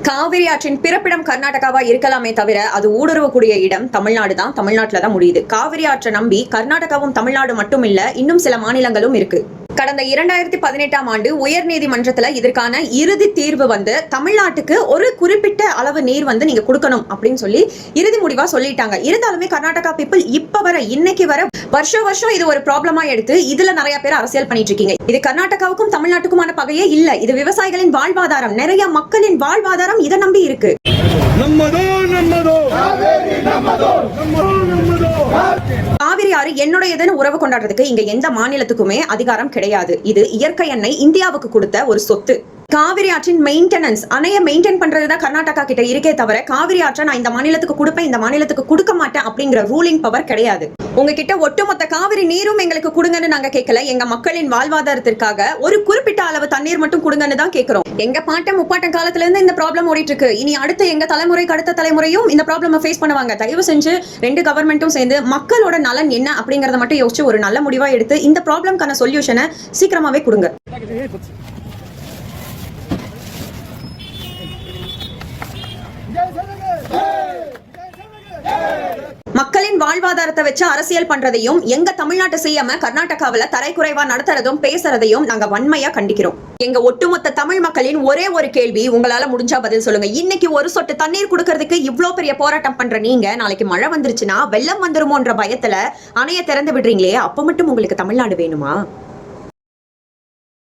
காவிரி ஆற்றின் பிறப்பிடம் கர்நாடகாவா இருக்கலாமே தவிர அது ஊடுருவக்கூடிய இடம் தமிழ்நாடு தான். தமிழ்நாட்டுல தான் முடியுது. காவிரி ஆற்றை நம்பி கர்நாடகாவும் தமிழ்நாடு மட்டும் இல்ல, இன்னும் சில மாநிலங்களும் இருக்கு. கடந்த 2018ஆம் ஆண்டு உயர் நீதிமன்றத்துல இதற்கான இறுதி தீர்வு வந்து தமிழ்நாட்டுக்கு ஒரு குறிப்பிட்ட அளவு நீர் வந்து நீங்க கொடுக்கணும் அப்படின்னு சொல்லி இறுதி முடிவா சொல்லிட்டாங்க. இருந்தாலுமே கர்நாடகா பீப்புள் இப்ப வர இன்னைக்கு வர வருஷம் இது ஒரு ப்ராப்ளமா எடுத்து இதுல நிறைய பேர் அரசியல் பண்ணிட்டு இருக்கீங்க. இது கர்நாடகாவுக்கும் தமிழ்நாட்டுக்குமான பகையே இல்ல. இது விவசாயிகளின் வாழ்வாதாரம், நிறைய மக்களின் வாழ்வாதாரம் இதை நம்பி இருக்கு. காவிரி ஆறு என்னுடையதுன்னு உறவு கொண்டாடுறதுக்கு இங்க எந்த மாநிலத்துக்குமே அதிகாரம் கிடையாது. இது இயற்கை எண்ணெய் இந்தியாவுக்கு கொடுத்த ஒரு சொத்து. காவிரி ஆற்றின் மெயின்டெனன்ஸ், அணைய மெயின்டைன் பண்றதுதான் கர்நாடகா கிட்ட இருக்கே தவிர காவிரி ஆற்றை நான் இந்த மாநிலத்துக்கு கொடுப்பேன், இந்த மாநிலத்துக்கு கொடுக்க மாட்டேன் அப்படிங்கிற ரூலிங் பவர் கிடையாது. உங்ககிட்ட ஒட்டுமொத்த காவிரி நீரும் எங்களுக்கு கொடுங்கன்னு நாங்க கேட்கல. எங்க மக்களின் வாழ்வாதாரத்திற்காக ஒரு குறிப்பிட்ட அளவு தண்ணீர் மட்டும் கொடுங்கன்னு தான் கேட்கிறோம். எங்க பாட்டம் முப்பாட்டம் காலத்துல இருந்து இந்த ப்ராப்ளம் ஓடிட்டு இருக்கு. இனி அடுத்த எங்க தலைமுறைக்கு அடுத்த தலைமுறையும் இந்த ப்ராப்ளம் ஃபேஸ் பண்ணுவாங்க. தயவு செஞ்சு ரெண்டு கவர்மெண்ட்டும் சேர்ந்து மக்களோட நலன் என்ன அப்படிங்கறத மட்டும் யோசிச்சு ஒரு நல்ல முடிவா எடுத்து இந்த ப்ராப்ளம்கான சொல்யூஷனை சீக்கிரமாவே கொடுங்க. மக்களின் வாழ்வாதாரத்தை வச்சு அரசியல் பண்றதையும் எங்க தமிழ்நாட்டை செய்யாம கர்நாடகாவில தரைக்குறைவா நடத்துறதும் பேசுறதையும் நாங்க வன்மையா கண்டிக்கிறோம். எங்க ஒட்டுமொத்த தமிழ் மக்களின் ஒரே ஒரு கேள்வி, உங்களால முடிஞ்சா பதில் சொல்லுங்க. இன்னைக்கு ஒரு சொட்டு தண்ணீர் கொடுக்கறதுக்கு இவ்ளோ பெரிய போராட்டம் பண்ற நீங்க நாளைக்கு மழை வந்துருச்சுன்னா வெள்ளம் வந்துருமோன்ற பயத்துல அணைய திறந்து விடுறீங்களே, அப்ப மட்டும் உங்களுக்கு தமிழ்நாடு வேணுமா?